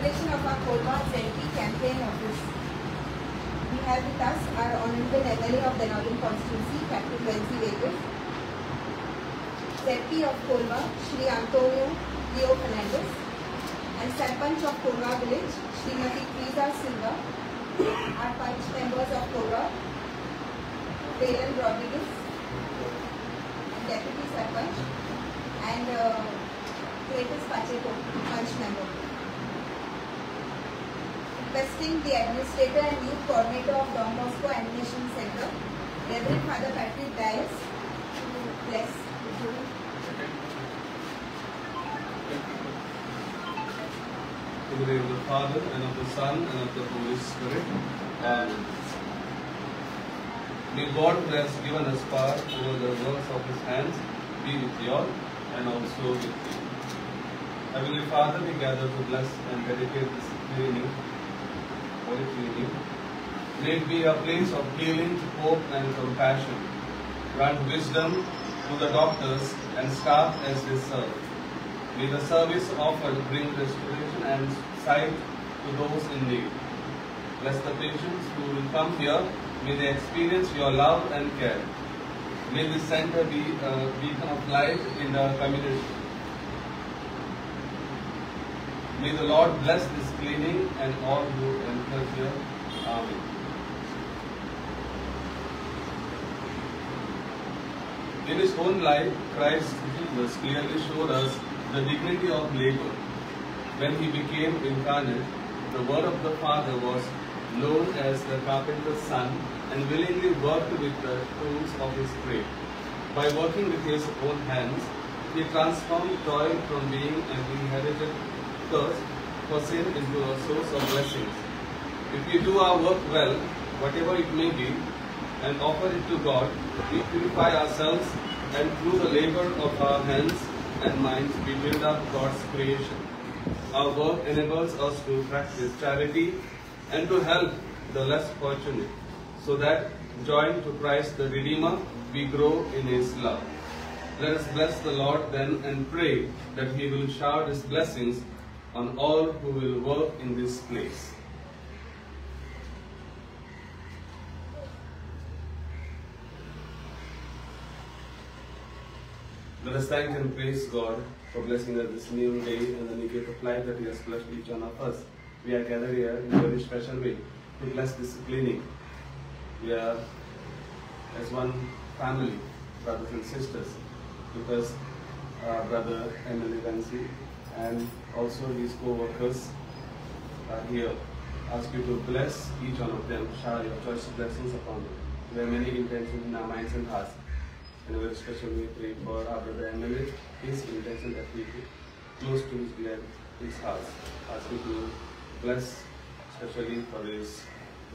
inauguration of our Kolba ZP campaign office. We have with us our Honorable MLA of the Northern Constituency, Captain Wensi Vegas, ZP of Kolba, Shri Antonio Leo Fernandez, and Sarpanch of Kolba village, Srimati Friza Silva, our Panch members of Kolba, Valen Rodriguez, and Deputy Sarpanch, and Cletus Pacheco, Panch member. Requesting the Administrator and Youth Coordinator of Don Bosco Animation Center, Reverend Father Patrick Dias, to bless the children. In the name of the Father, and of the Son, and of the Holy Spirit. Amen. May God who has given us power over the works of His hands be with you all, and also with you. Heavenly Father, we gather to bless and dedicate this cleaning. May it be a place of healing, hope and compassion. Grant wisdom to the doctors and staff as they serve. May the service offered bring restoration and sight to those in need. Bless the patients who will come here. May they experience your love and care. May this center be a beacon of light in the community. May the Lord bless this cleaning and all who enter here. Amen. In His own life, Christ Jesus clearly showed us the dignity of labor. When He became incarnate, the Word of the Father was known as the carpenter's son and willingly worked with the tools of His trade. By working with His own hands, He transformed toil from being an inherited curse for sin into a source of blessings. If we do our work well, whatever it may be, and offer it to God, we purify ourselves, and through the labor of our hands and minds, we build up God's creation. Our work enables us to practice charity and to help the less fortunate, so that, joined to Christ the Redeemer, we grow in His love. Let us bless the Lord then and pray that He will shower His blessings on all who will work in this place. Let us thank and praise God for blessing us this new day and the new gift of life that He has blessed each one of us. We are gathered here in a very special way to bless this cleaning. We are as one family, brothers and sisters, because Brother Emily Vansi and also his co-workers are here. Ask you to bless each one of them, shower your choice blessings upon them. There are many intentions in our minds and hearts. In a very special way, pray for our Brother Emily, his intention that we be close to his heart. Ask you to bless, especially for his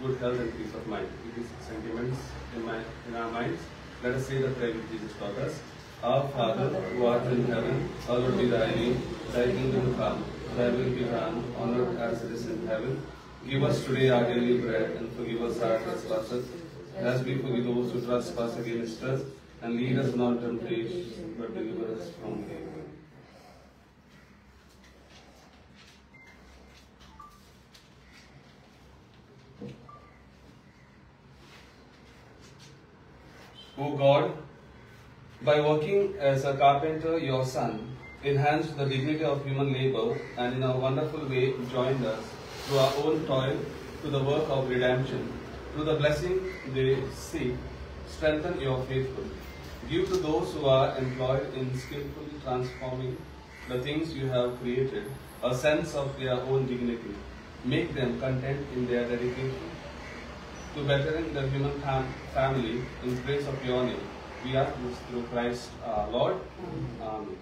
good health and peace of mind. With these sentiments in our minds, let us say the prayer which Jesus taught us. Our Father, who art in heaven, hallowed be thy name. Thy kingdom come, thy will be done, on earth as it is in heaven. Give us today our daily bread, and forgive us our trespasses, as we forgive those who trespass against us. And lead us not into temptation, but deliver us from evil. O God, by working as a carpenter, your Son enhanced the dignity of human labor and in a wonderful way joined us through our own toil to the work of redemption. Through the blessing they seek, strengthen your faithful. Give to those who are employed in skillfully transforming the things you have created a sense of their own dignity. Make them content in their dedication to bettering the human family in praise of your name. We ask this through Christ our Lord. Amen.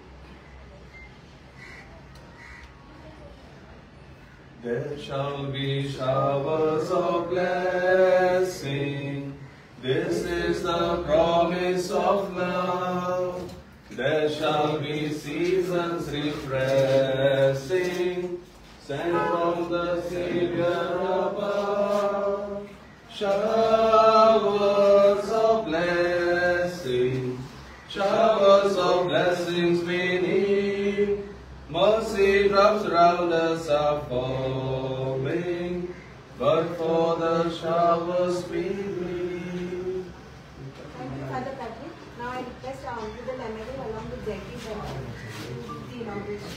There shall be showers of blessing. This is the promise of love. There shall be seasons refreshing, sent from the Savior above. Showers of blessing, showers of blessings we need. Mercy raindrops round us are falling, but for the showers we bring. Thank you, Father Patrick. Now I request our Honorable MLA along with ZP to the inauguration.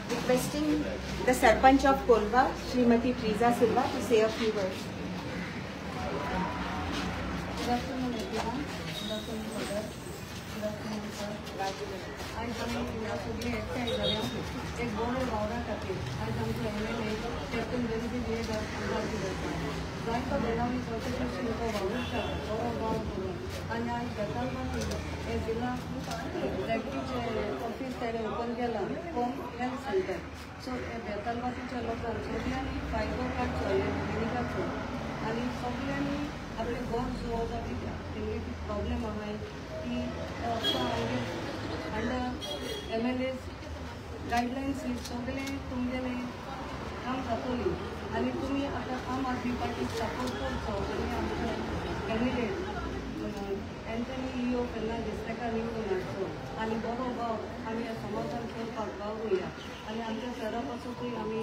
Requesting the Sarpanch of Kolva, Srimati Friza Silva, to say a few words. Good afternoon, everyone. Good afternoon, Father. Good afternoon, sir. आज आम्ही सगळे एकट्या झाल्या एक बरो वावरा खातीर आज आमचे MLA कॅप्टन वेंझी वेगर आमदार करता जायतो बेळगावी कॉर्पोरेशन तो वावुरता बरो वाव करून आनी आज बेतालबाटी हे जिल्हा एक्टिव्ह ऑफिस तेणे ओपन केला होम हेल्थ सेंटर सो हे बेतालबाटीच्या लोकांक सगळ्यांनी फायदो काडचो हे क्लिनिकाचो आनी सगळ्यांनी आपले घर चलोवपाक तेंगे प्रॉब्लेम आहाय ती अंडर MLA's गायडलायन्स सगळे तुमगेले काम जातली आनी तुमी आतां आम आदमी पार्टीक सपोर्ट करचो आनी आमचे कॅन्डिडेट एंथनी लिओ फेर्नांडीस ताका निवडून हाडचो आनी बरो भाव आमी समाजान करपाक वावुरया आनी आमच्या सरा पासून आमी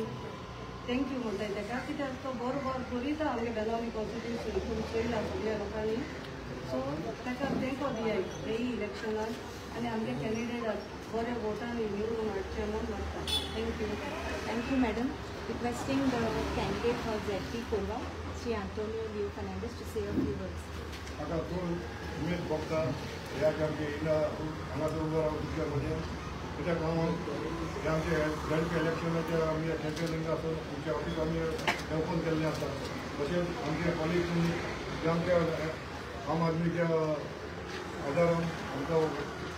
थँक्यू म्हणटाय ताका कित्याक तो बरोबर करीता आमगे बेळगावी कॉन्स्टिट्युशन पूण चोयला सगळ्या लोकांनी सो ताका तेंको दियाय हे इलेक्शनान आनी आमगे कॅन्डिडेटाक बरे वोटांनी निवडून हाडचें म्हूण मागता thank you. Thank you, Madam. Requesting the candidate for ZP Kolva, Sri Antonio Leo Fernandez, to say a few words. आता तो उमेद बघता या आमचे हिला हांगासर उबो रावच्या मध्ये कित्याक हांव हे आमचे झडपी इलेक्शनाचे आमी कॅम्पेनिंग आसा तुमच्या ऑफिस आमी ओपन केल्लें आसा तशेंच आमचे कॉलेज जे आमच्या आम आदमीच्या आदारान आमकां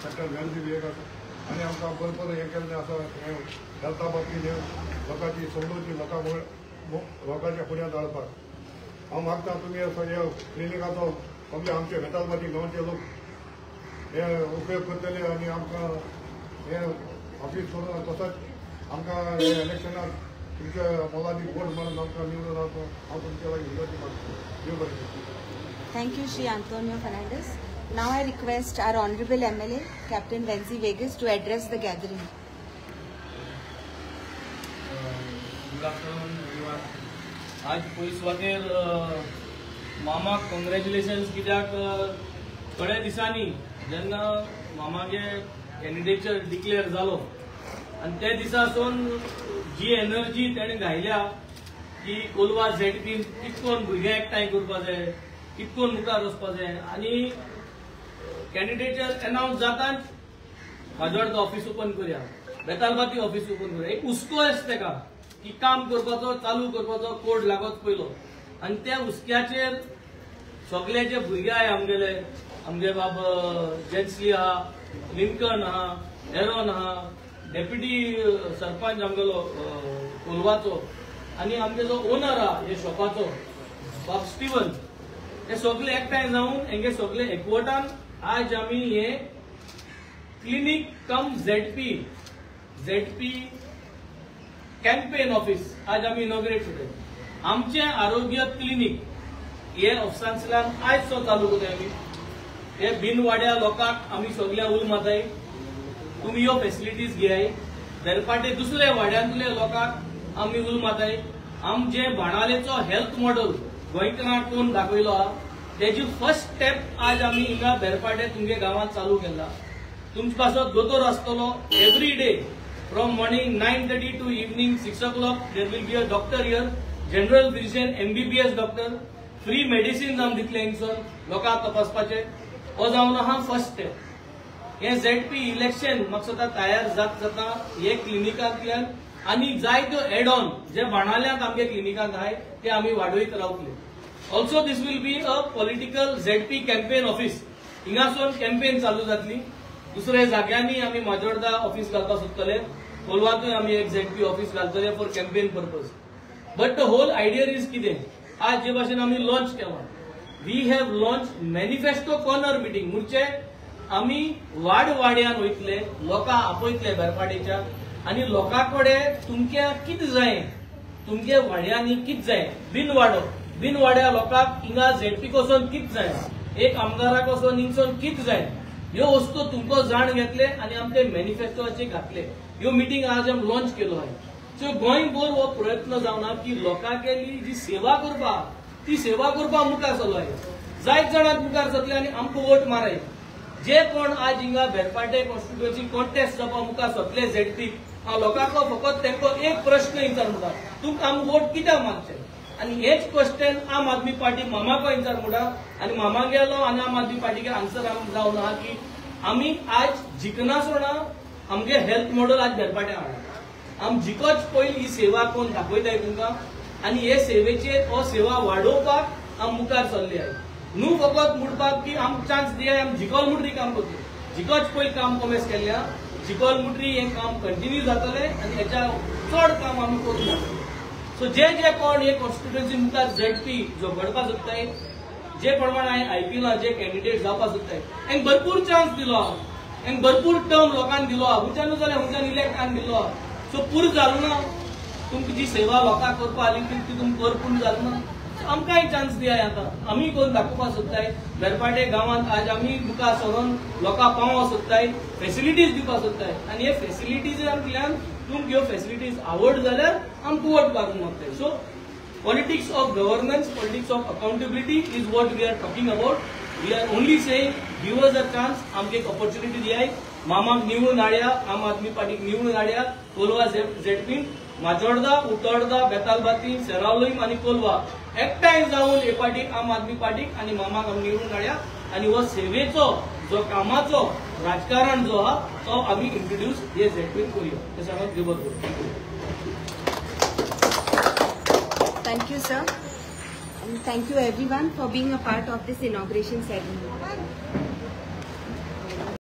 सेंट्रल हेल्थ विभाग आसा आनी आमकां भरपूर हें केल्लें आसा हेल्था बाबतींत लोकांची सवलती लोकांच्या फुड्यांत हाडपाक हांव मागता तुमी हे क्लिनिकाचो सगळे आमचे बेतालबाटी गांवचे लोक हे उपयोग करतले आनी आमकां हे ऑफिस करून तसोच आमकां हे इलेक्शनाक तुमच्या मोलादी वोट मारून आमकां निवडून हांव तुमच्या लागीं विनंती मागता. देव बरें. Thank you, Sri Antonio Fernandez. Now I request our Honorable MLA, Captain Wenzi Vegas, to address the gathering. Good afternoon, everyone. आज पयस वाटेर मामाक कॉंग्रॅच्युलेशन्स कित्याक थोड्या दिसांनी जेन्ना मामागे कॅन्डिडेचर डिक्लेअर जालो आनी त्या दिसासून जी एनर्जी तेणें घायल्या की कोलवा ZP कितकोन भुरगे एकठांय करपा जाय कितकोन मुखार वचपा जाय आनी कॅन्डिडेचर अनाउन्स जाताच म्हाजोड ऑफिस ओपन करया बेतालबाती ऑफिस ओपन करया एक हुस्को आसा ताका की काम करपाचो चालू करपाचो कोड लागोच पयलो आनी त्या हुस्क्याचेर सगळे जे भुरगे आहाय आमगे बाब जेन्सली आहा लिंकन आहा एरोन आहा डेप्युटी सरपंच आमगेलो कोलवाचो आनी आमगे जो ओनर आहा हे शॉपाचो बाब स्टीवन हे सगळे एकठांय जावन हेंगे सगळे एकवटान आज आमी हे क्लिनिक कम ZP कॅम्पेन ऑफिस आज आमी इनॉग्रेट करताय. आमचे आरोग्य क्लिनिक हे ऑफिसांतल्यान आयज सो चालू करताय आमी हे बिनवाड्या लोकांक आमी सगळ्या उल माताय तुमी ह्यो फॅसिलिटीज घेयाय बेरपाटे दुसऱ्या वाड्यांतल्या लोकांक आमी उल माताय आमचे बाणालेचो हेल्थ मॉडेल गोंयकारांक कोण दाखयलो आहा तेजी फर्स्ट स्टेप आज आमी हिंगा बेरपाटे तुमगे गांवांत चालू केला. तुमचे पासत दोतोर आसतलो every day from morning 9:30 to evening 6 o'clock. There will be a doctor here, general physician, MBBS doctor, free medicines आम दितले हिंगसर लोकांक तपासपाचे हो जावन आहा फर्स्ट स्टेप. हे ZP इलेक्शन म्हाका सदां तयार जाता हे क्लिनिकांतल्यान आनी जायत्यो एड ऑन जे बाणाल्यांत आमगे क्लिनिकांत आहाय ते आमी वाडयत रावतले. Also this will be a political ZP campaign office हिंगासून कॅम्पेन चालू जातली. दुसऱ्या जाग्यांनी आमी माजोर्डा ऑफिस घालपाक सोदतले कोलवातूय आमी एक ZP ऑफिस घालतले for campaign purpose. But the whole idea is कितें आज जे भाशेन आमी लॉन्च केला we have launch manifesto corner meeting म्हणचे आम्ही वाड्यान वयतले, लोकां आपयतले बेरपाडेच्या आणि लोकांकडे तुमच्या कितें जाय, तुमगे वाड्यांनी कितें जाय, बिन वाड्या लोकांक हिंगा झेडपी कोसून कितें जाय, एक आमदाराक वचून हिंगसून कितें जाय, ह्यो वस्तू तुमको जाण घेतले आणि आमचे मॅनिफेस्टोचे घातले. ह्यो मिटींग आज आमी लॉन्च केलो आहे. सो गोंयभर हो प्रयत्न जावना की लोकांकेली जी सेवा करपा ती सेवा करपा मुखार चलो आहे. जायत जाणांक मुखार जातले आणि आमकां वोट माराय. जे कोण आज हिंगा बेरपाटे कॉन्स्टिट्युएन्सी कॉन्टेस्ट जावपा मुखार सोंपले झेडपी, हांव लोकांक फकत तेंको एक प्रश्न विचारता, तुमकां आमी वोट कित्याक मागचे? आणि हेच क्वेश्चन आम आदमी पार्टी मामाको विचार मुडा आणि मामा गेलो आणि आम आदमी पार्टीके आन्सर आम जावन आहा की आमी आज जिखनासतना आमगे हेल्थ मॉडेल आज बेरपाटे हाडला. आम जिकोच पयली ही सेवा कोण दाखयताय तुमकां आणि हे सेवेचेर हो सेवा वाडोवपाक आम मुखार चल्ले आहे. न्हू फकत मुडपाक की आम चान्स दियाय आम जिकोल मुटरी काम करतले. जिकोच पयली काम कॉमेस केल्ल्या जिकोल मुटरी हे काम कंटिन्यू जातले आणि हेच्या चड काम आमी करून जातले. सो जे कोण हे कॉन्स्टिट्युएन्सी मुखार झेडपी जो घडपा सोदताय, जे प्रमाणे हांवें आयकलां जे कॅन्डिडेट जावपा सोदताय, हांवें भरपूर चान्स दिलो, हांवें भरपूर टर्म लोकांक दिलो, हुंच्यान जाल्यार हुंच्यान इलेक्टान दिलो. सो पूर्ण जालो ना, तुमची जी सेवा लोकांक करपा आली ती तुमकां पूर्ण जालो ना. आमकांय चान्स दियाय. आतां आमी कोण दाखोवपा सोदताय बेरपाटे गांवांत आज आमी मुखार सरून लोकांक पावोवंक सोदताय, फेसिलिटीज दिवपा सोदताय आणि हे फेसिलिटीजांतल्यान तुमकां ह्यो फेसिलिटीज आवड जाल्यार आमकां वोट मारूंक मागताय. So politics of governance, politics of accountability is what we are talking about. We are only saying give us a chance, आमकां एक ऑपॉर्च्युनिटी दियाय. मामाक निवडून हाडया, आम आदमी पार्टीक निवडून हाडया. कोलवा झेडपीन माजोर्डा, उतोर्डा, बेतालबाती, सेरावलीम आणि कोलवा एकठांय जावन हे पार्टीक आम आदमी पार्टीक आणि मामाक आमी निवडून हाडया आणि हो सेवेचो जो कामाचो राजकारण जो आहा तो आमी इंट्रोड्यूस हे झेडपीन करूया. हे सांगत देव बरोबर. Thank you, sir. And thank you everyone for being a part of this inauguration ceremony.